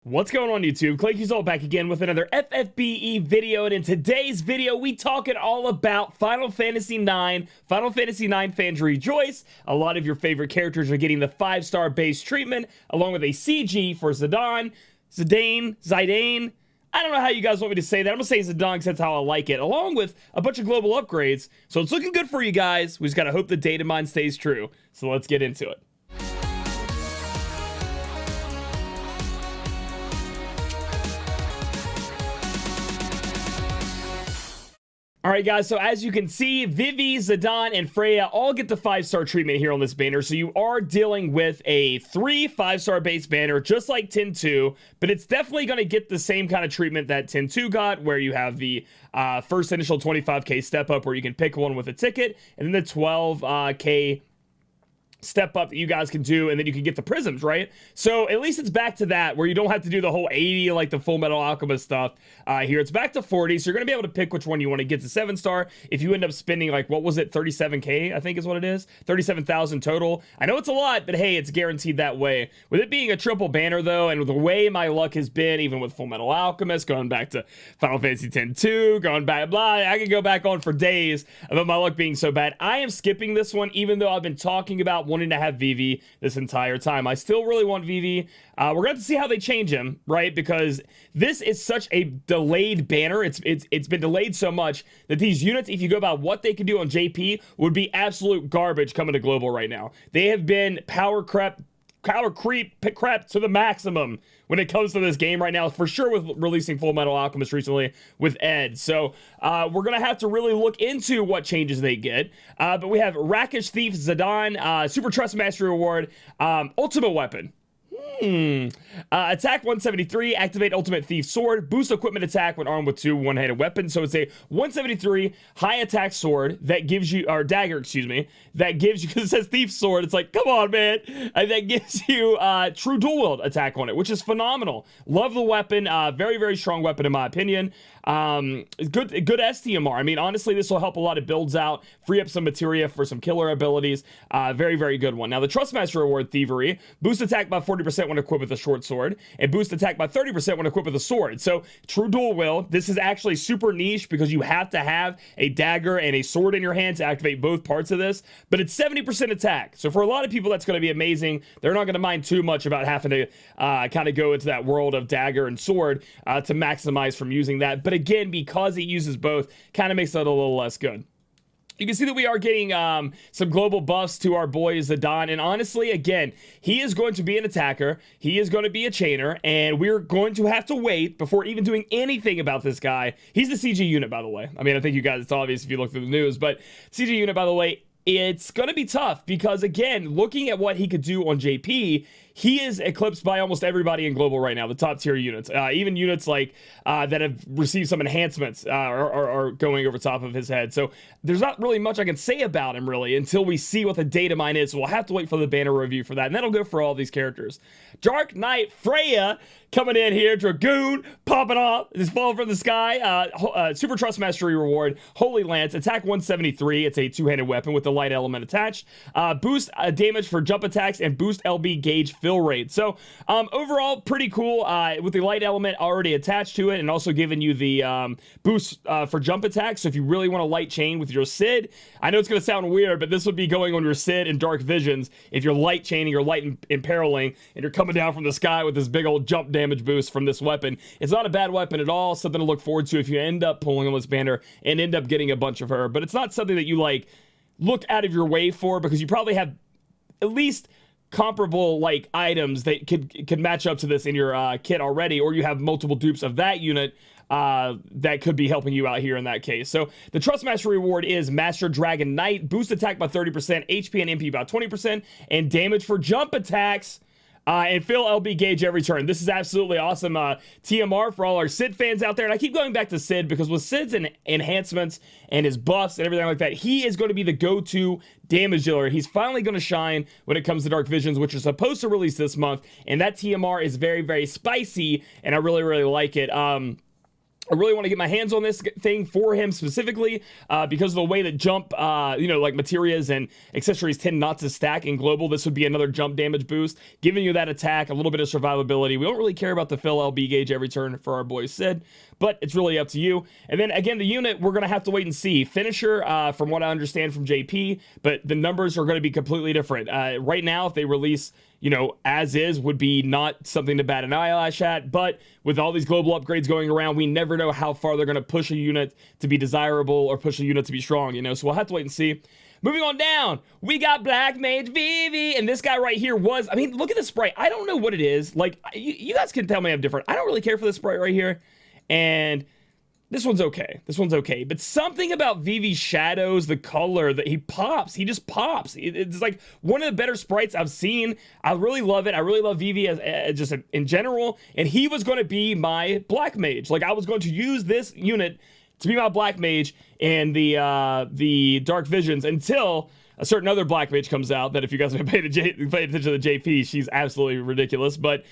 What's going on YouTube? Claic Yuzolt back again with another FFBE video, and in today's video we talking all about Final Fantasy 9. Final Fantasy 9 fans rejoice. A lot of your favorite characters are getting the 5-star base treatment along with a CG for Zidane. I don't know how you guys want me to say that. I'm gonna say Zidane because that's how I like it, along with a bunch of global upgrades. So it's looking good for you guys. We just gotta hope the data mine stays true. So let's get into it. Alright guys, so as you can see, Vivi, Zidane, and Freya all get the 5-star treatment here on this banner, so you are dealing with a 3 5-star base banner, just like 10-2, but it's definitely going to get the same kind of treatment that 10-2 got, where you have the first initial 25k step up where you can pick one with a ticket, and then the 12k step up that you guys can do, and then you can get the prisms, right? So at least it's back to that where you don't have to do the whole 80 like the Full Metal Alchemist stuff. Here it's back to 40, so you're gonna be able to pick which one you want to get to 7-star. If you end up spending, like, what was it, 37k I think is what it is, 37,000 total. I know it's a lot, but hey, it's guaranteed that way. With it being a triple banner though, and with the way my luck has been, even with Full Metal Alchemist, going back to Final Fantasy X-2, going back, blah, I could go back on for days about my luck being so bad. I am skipping this one, even though I've been talking about wanting to have Vivi this entire time. I still really want Vivi. We're going to have to see how they change him, right? Because this is such a delayed banner. It's been delayed so much that these units, if you go about what they can do on JP, would be absolute garbage coming to global right now. They have been power creep to the maximum when it comes to this game right now, for sure, with releasing Full Metal Alchemist recently with Ed. So we're gonna have to really look into what changes they get. But we have Rakish Thief, Zidane, Super Trust Mastery Award, Ultimate Weapon. Attack 173, activate Ultimate Thief Sword, boost equipment attack when armed with 2 one-handed weapons. So it's a 173 high attack sword that gives you, or dagger, excuse me, that gives you, because it says Thief Sword, it's like, come on, man, and that gives you true dual wield attack on it, which is phenomenal. Love the weapon. Very, very strong weapon in my opinion. Good STMR. I mean, honestly, this will help a lot of builds out, free up some materia for some killer abilities. Very, very good one. Now, the Trustmaster Award, Thievery, boost attack by 40% when equipped with a short sword, and boost attack by 30% when equipped with a sword. So, true dual wield. This is actually super niche because you have to have a dagger and a sword in your hand to activate both parts of this, but it's 70% attack. So, for a lot of people, that's going to be amazing. They're not going to mind too much about having to kind of go into that world of dagger and sword to maximize from using that. But again, because it uses both, kind of makes it a little less good. You can see that we are getting some global buffs to our boy Zidane, and honestly, again, he is going to be an attacker, he is going to be a chainer, and we're going to have to wait before even doing anything about this guy. He's the CG unit, by the way. I mean, I think you guys, it's obvious if you look through the news, but CG unit, by the way, it's going to be tough because, again, looking at what he could do on JP, he is eclipsed by almost everybody in global right now, the top tier units. Even units like that have received some enhancements are going over top of his head. So there's not really much I can say about him, really, until we see what the data mine is. So we'll have to wait for the banner review for that. And that'll go for all these characters. Dark Knight Freya coming in here. Dragoon popping off. Just falling from the sky. Super Trust Mastery Reward. Holy Lance. Attack 173. It's a 2-handed weapon with the light element attached. Boost damage for jump attacks and boost LB gauge fill rate. So overall, pretty cool with the light element already attached to it, and also giving you the boost for jump attacks. So if you really want to light chain with your Sid, I know it's going to sound weird, but this would be going on your Sid and Dark Visions if you're light chaining or light imperiling, and you're coming down from the sky with this big old jump damage boost from this weapon. It's not a bad weapon at all. Something to look forward to if you end up pulling on this banner and end up getting a bunch of her. But it's not something that you like look out of your way for, because you probably have at least comparable like items that could match up to this in your kit already, or you have multiple dupes of that unit that could be helping you out here in that case. So the Trust Mastery Reward is Master Dragon Knight, boost attack by 30%, HP and MP by 20%, and damage for jump attacks. And fill LB gauge every turn. This is absolutely awesome TMR for all our Sid fans out there. And I keep going back to Sid because with Sid's enhancements and his buffs and everything like that, he is going to be the go-to damage dealer. He's finally going to shine when it comes to Dark Visions, which is supposed to release this month. And that TMR is very, very spicy, and I really, really like it. I really want to get my hands on this thing for him specifically because of the way that jump, like materias and accessories tend not to stack in global. This would be another jump damage boost, giving you that attack, a little bit of survivability. We don't really care about the fill LB gauge every turn for our boy Sid, but it's really up to you. And then again, the unit, we're going to have to wait and see. Finisher, from what I understand from JP, but the numbers are going to be completely different. Right now, if they release, as is, would be not something to bat an eyelash at, but with all these global upgrades going around, we never know how far they're going to push a unit to be desirable or push a unit to be strong, so we'll have to wait and see. Moving on down, we got Black Mage Vivi, and this guy right here look at the sprite. I don't know what it is. Like, you guys can tell me I'm different. I don't really care for this sprite right here, and this one's okay. This one's okay. But something about Vivi's shadows, the color, that he pops. He just pops. It's like one of the better sprites I've seen. I really love it. I really love Vivi as just in general. And he was going to be my Black Mage. Like, I was going to use this unit to be my Black Mage in the Dark Visions until a certain other Black Mage comes out that, if you guys have paid attention to the JP, she's absolutely ridiculous. But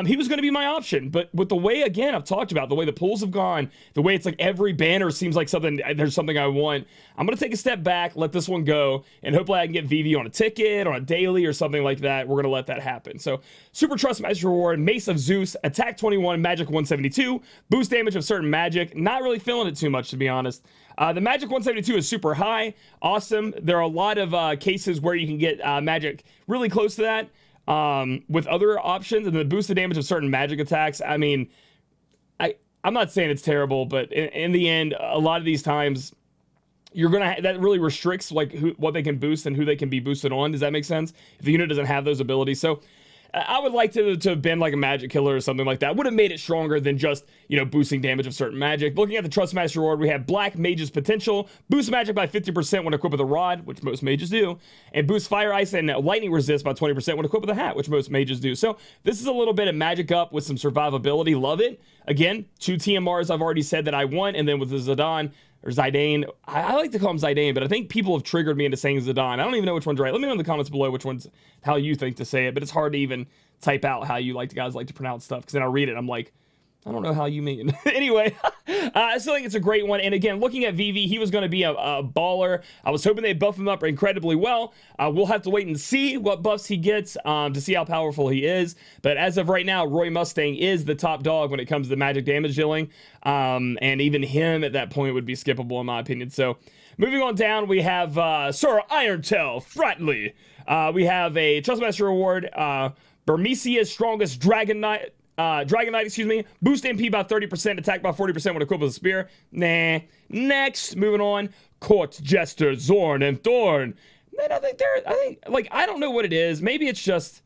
he was going to be my option. But with the way, again, I've talked about, the way the pools have gone, the way it's like every banner seems like there's something I want, I'm going to take a step back, let this one go, and hopefully I can get Vivi on a ticket, on a daily, or something like that. We're going to let that happen. So, Super Trust Master Reward, Mace of Zeus, Attack 21, Magic 172, boost damage of certain magic. Not really feeling it too much, to be honest. The Magic 172 is super high. Awesome. There are a lot of cases where you can get magic really close to that with other options. And the boosted damage of certain magic attacks. I mean, I'm not saying it's terrible, but in the end, a lot of these times, that really restricts like what they can boost and who they can be boosted on. Does that make sense? If the unit doesn't have those abilities. So I would like to have been like a magic killer or something like that. Would have made it stronger than just, boosting damage of certain magic. Looking at the Trust Master Reward, we have Black Mage's Potential, boost magic by 50% when equipped with a rod, which most mages do, and boost fire, ice, and lightning resist by 20% when equipped with a hat, which most mages do. So this is a little bit of magic up with some survivability. Love it. Again, 2 TMRs I've already said that I want, and then with the Zidane, or Zidane. I like to call him Zidane, but I think people have triggered me into saying Zidane. I don't even know which one's right. Let me know in the comments below how you think to say it, but it's hard to even type out how you guys like to pronounce stuff, because then I read it, I'm like, I don't know how you mean. Anyway, I still think it's a great one. And again, looking at Vivi, he was going to be a baller. I was hoping they'd buff him up incredibly well. We'll have to wait and see what buffs he gets to see how powerful he is. But as of right now, Roy Mustang is the top dog when it comes to magic damage dealing. And even him at that point would be skippable in my opinion. So moving on down, we have Sir Irontail Fratley. We have a Trustmaster Reward, Burmesia's Strongest Dragon Knight, boost MP by 30%, attack by 40% when equipped with a spear. Nah. Next, moving on, Court Jester, Zorn, and Thorn. Man, I don't know what it is. Maybe it's just,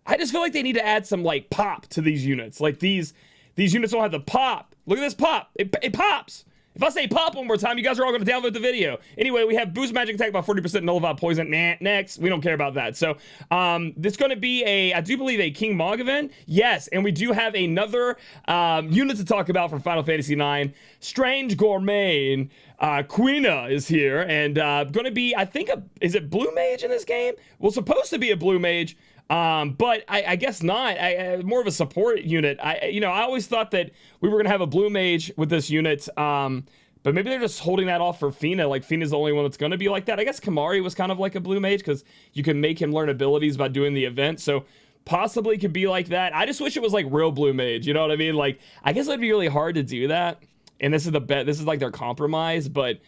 I just feel like they need to add some, pop to these units. Like, these units don't have the pop. Look at this pop. It pops. If I say pop one more time, you guys are all going to download the video. Anyway, we have boost magic attack by 40%, nullify poison. Next. We don't care about that. So, this is going to be I do believe a King Mog event. Yes, and we do have another unit to talk about from Final Fantasy IX. Strange Gourmet. Quina is here, and going to be, I think, is it Blue Mage in this game? Well, supposed to be a Blue Mage. But I guess not. More of a support unit. I always thought that we were gonna have a blue mage with this unit. But maybe they're just holding that off for Fina. Like, Fina's the only one that's gonna be like that. I guess Kamari was kind of like a blue mage because you can make him learn abilities by doing the event. So possibly could be like that. I just wish it was like real blue mage. You know what I mean? Like, I guess it'd be really hard to do that. And this is this is like their compromise, but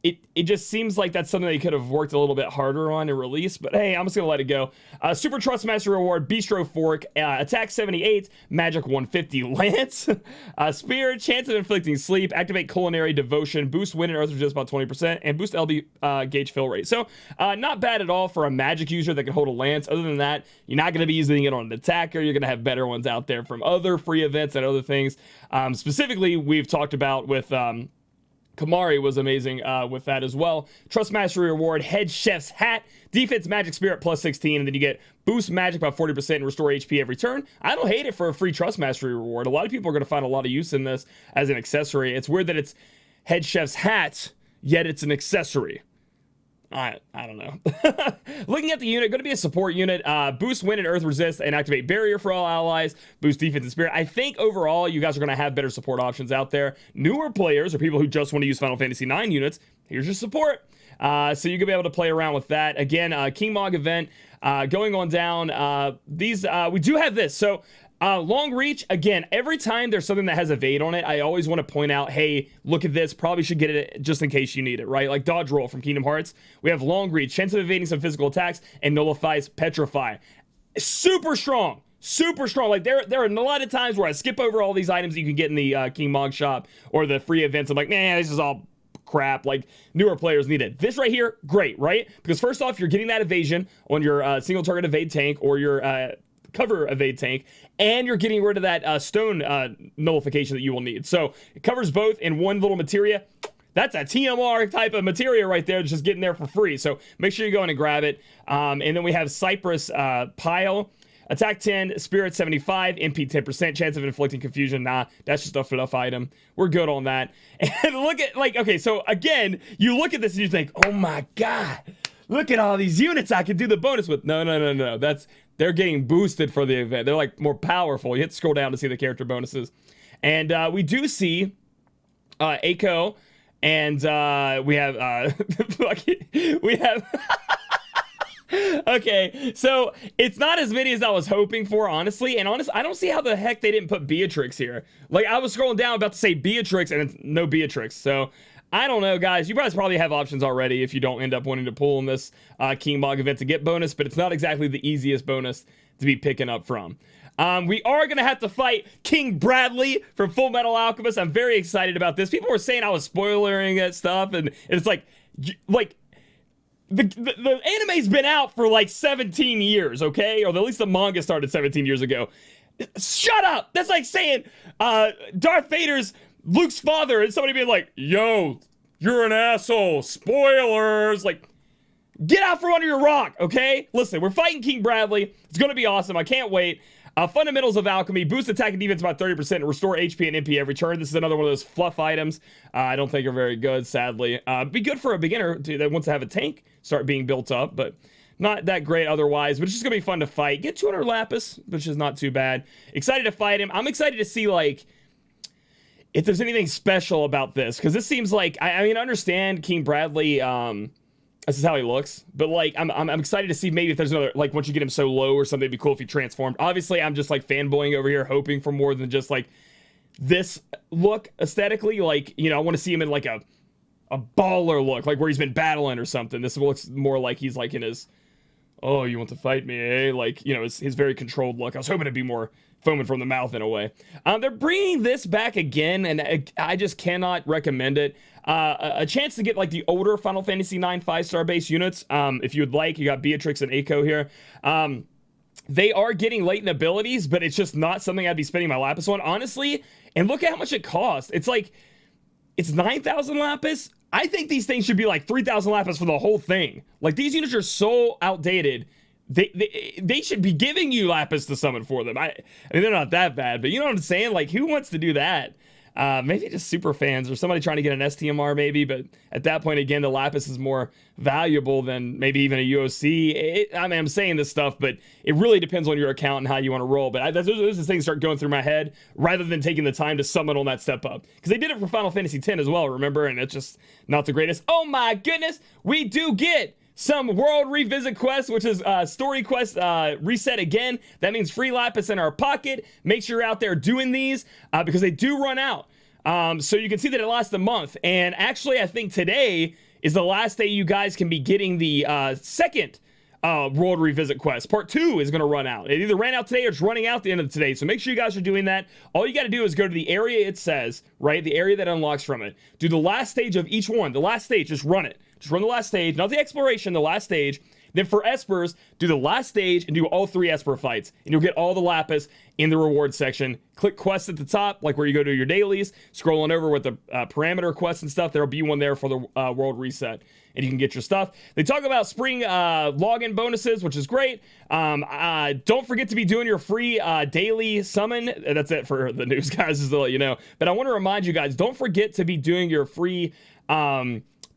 it just seems like that's something they could have worked a little bit harder on and release, but hey, I'm just gonna let it go. Super Trust Master Reward, Bistro Fork, attack 78, magic 150, lance, spear, chance of inflicting sleep, activate culinary devotion, boost wind and earth resist by 20%, and boost LB gauge fill rate. So not bad at all for a magic user that can hold a lance. Other than that, you're not gonna be using it on an attacker. You're gonna have better ones out there from other free events and other things. Specifically, we've talked about with Kamari was amazing with that as well. Trust Mastery Reward, Head Chef's Hat, Defense Magic Spirit plus 16, and then you get boost magic by 40% and restore HP every turn. I don't hate it for a free Trust Mastery Reward. A lot of people are going to find a lot of use in this as an accessory. It's weird that it's Head Chef's Hat, yet it's an accessory. I don't know. Looking at the unit, going to be a support unit. Boost wind and earth resist and activate barrier for all allies. Boost defense and spirit. I think overall you guys are going to have better support options out there. Newer players or people who just want to use Final Fantasy 9 units, here's your support. So you're gonna be able to play around with that. Again, King Mog event going on down. We do have this. So long reach, again, every time there's something that has evade on it, I always want to point out, hey, look at this, probably should get it just in case you need it, right? Like dodge roll from Kingdom Hearts. We have long reach, chance of evading some physical attacks, and nullifies petrify. Super strong. Super strong. Like there are a lot of times where I skip over all these items that you can get in the King Mog shop or the free events. I'm like, nah, this is all crap. Like newer players need it. This right here, great, right? Because first off, you're getting that evasion on your single target evade tank or your cover evade tank, and you're getting rid of that stone nullification that you will need. So it covers both in one little materia. That's a TMR type of materia right there, just getting there for free. So make sure you go in and grab it. And then we have Cypress Pile. Attack 10, Spirit 75, MP 10%, chance of inflicting confusion. Nah, that's just a fluff item. We're good on that. And look at, like, okay, so again, you look at this and you think, oh my God, look at all these units I can do the bonus with. No. They're getting boosted for the event. They're like more powerful. You hit scroll down to see the character bonuses. And we do see Aiko, and we have, we have... Okay, so it's not as many as I was hoping for, honestly. And I don't see how the heck they didn't put Beatrix here. Like, I was scrolling down about to say Beatrix, and it's no Beatrix. So, I don't know, guys. You guys probably have options already if you don't end up wanting to pull in this King Mog event to get bonus, but it's not exactly the easiest bonus to be picking up from. We are going to have to fight King Bradley from Full Metal Alchemist. I'm very excited about this. People were saying I was spoilering that stuff, and it's like... The anime's been out for like 17 years, okay? Or at least the manga started 17 years ago. Shut up! That's like saying Darth Vader's Luke's father and somebody being like, yo, you're an asshole. Spoilers! Like, get out from under your rock, okay? Listen, we're fighting King Bradley. It's gonna be awesome. I can't wait. Fundamentals of Alchemy, boost attack and defense by 30% and restore HP and MP every turn. This is another one of those fluff items I don't think are very good, sadly. Be good for a beginner that wants to have a tank start being built up, but not that great otherwise. But it's just going to be fun to fight. Get 200 Lapis, which is not too bad. Excited to fight him. I'm excited to see, like, if there's anything special about this, because this seems like, I mean, I understand King Bradley, this is how he looks, but like I'm excited to see maybe if there's another, like once you get him so low or something, it'd be cool if he transformed. Obviously, I'm just like fanboying over here, hoping for more than just like this look aesthetically. Like, you know, I want to see him in like a baller look, like where he's been battling or something. This looks more like he's like in his, oh, you want to fight me, eh? Like, you know, his very controlled look. I was hoping it'd be more foaming from the mouth in a way. They're bringing this back again, and I just cannot recommend it. A chance to get like the older Final Fantasy IX 5-star base units. If you would like, you got Beatrix and Aiko here. They are getting latent abilities, but it's just not something I'd be spending my Lapis on, honestly. And look at how much it costs. It's like, it's 9,000 Lapis. I think these things should be like 3,000 Lapis for the whole thing. Like, these units are so outdated. They should be giving you Lapis to summon for them. I mean, they're not that bad, but you know what I'm saying? Like, who wants to do that? Maybe just super fans or somebody trying to get an STMR maybe, but at that point, again, the Lapis is more valuable than maybe even a UOC. I mean, I'm saying this stuff, but it really depends on your account and how you want to roll. But those things start going through my head rather than taking the time to summon on that step up. Because they did it for Final Fantasy X as well, remember? And it's just not the greatest. Oh my goodness, we do get some World Revisit quests, which is story quest reset again. That means free Lapis in our pocket. Make sure you're out there doing these because they do run out. So you can see that it lasts a month. And actually, I think today is the last day you guys can be getting the second World Revisit quest. Part 2 is going to run out. It either ran out today or it's running out at the end of today. So make sure you guys are doing that. All you got to do is go to the area it says, right? The area that unlocks from it. Do the last stage of each one. The last stage, just run it. Just run the last stage, not the exploration, the last stage. Then for Espers, do the last stage and do all 3 Esper fights. And you'll get all the Lapis in the reward section. Click quests at the top, like where you go to your dailies. Scrolling over with the parameter quests and stuff, there'll be one there for the world reset. And you can get your stuff. They talk about spring login bonuses, which is great. Don't forget to be doing your free daily summon. That's it for the news, guys, just to let you know. But I want to remind you guys, don't forget to be doing your free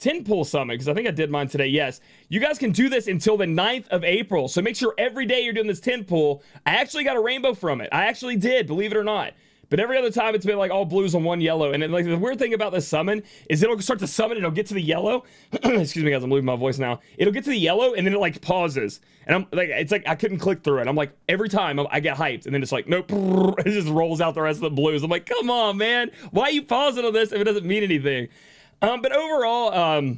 10 pull summon, because I think I did mine today. Yes, you guys can do this until the 9th of April. So make sure every day you're doing this 10 pull. I actually got a rainbow from it. I actually did, believe it or not. But every other time it's been like all blues and one yellow. And then, like, the weird thing about this summon is it'll start to summon, it'll get to the yellow. Excuse me guys, I'm losing my voice now. It'll get to the yellow and then it like pauses. And I'm like, it's like I couldn't click through it. I'm like, every time I get hyped and then it's like, nope, it just rolls out the rest of the blues. I'm like, come on, man. Why are you pausing on this if it doesn't mean anything? But overall,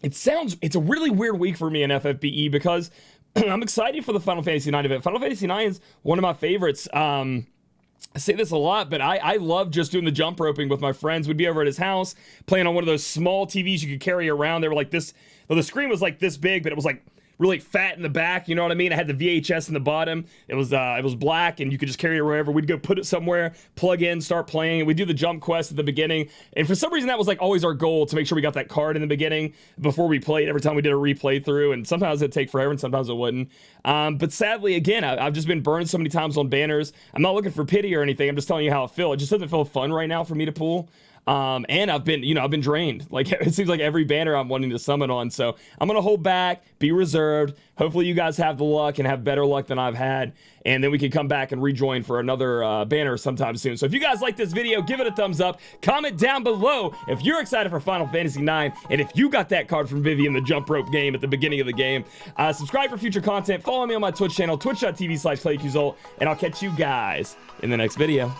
it's a really weird week for me in FFBE because I'm excited for the Final Fantasy 9 event. Final Fantasy 9 is one of my favorites. I say this a lot, but I love just doing the jump roping with my friends. We'd be over at his house playing on one of those small TVs you could carry around. They were like this, well, the screen was like this big, but it was like really fat in the back, you know what I mean? I had the VHS in the bottom. It was black, and you could just carry it wherever. We'd go put it somewhere, plug in, start playing. We'd do the jump quest at the beginning, and for some reason that was like always our goal, to make sure we got that card in the beginning before we played. Every time we did a replay through, and sometimes it'd take forever, and sometimes it wouldn't. But sadly, again, I've just been burned so many times on banners. I'm not looking for pity or anything. I'm just telling you how it feels. It just doesn't feel fun right now for me to pull. And I've been drained. Like, it seems like every banner I'm wanting to summon on. So I'm going to hold back, be reserved. Hopefully you guys have the luck and have better luck than I've had. And then we can come back and rejoin for another banner sometime soon. So if you guys like this video, give it a thumbs up. Comment down below if you're excited for Final Fantasy 9 and if you got that card from Vivi in the jump rope game at the beginning of the game. Subscribe for future content. Follow me on my Twitch channel, twitch.tv/Claic Yuzolt, and I'll catch you guys in the next video.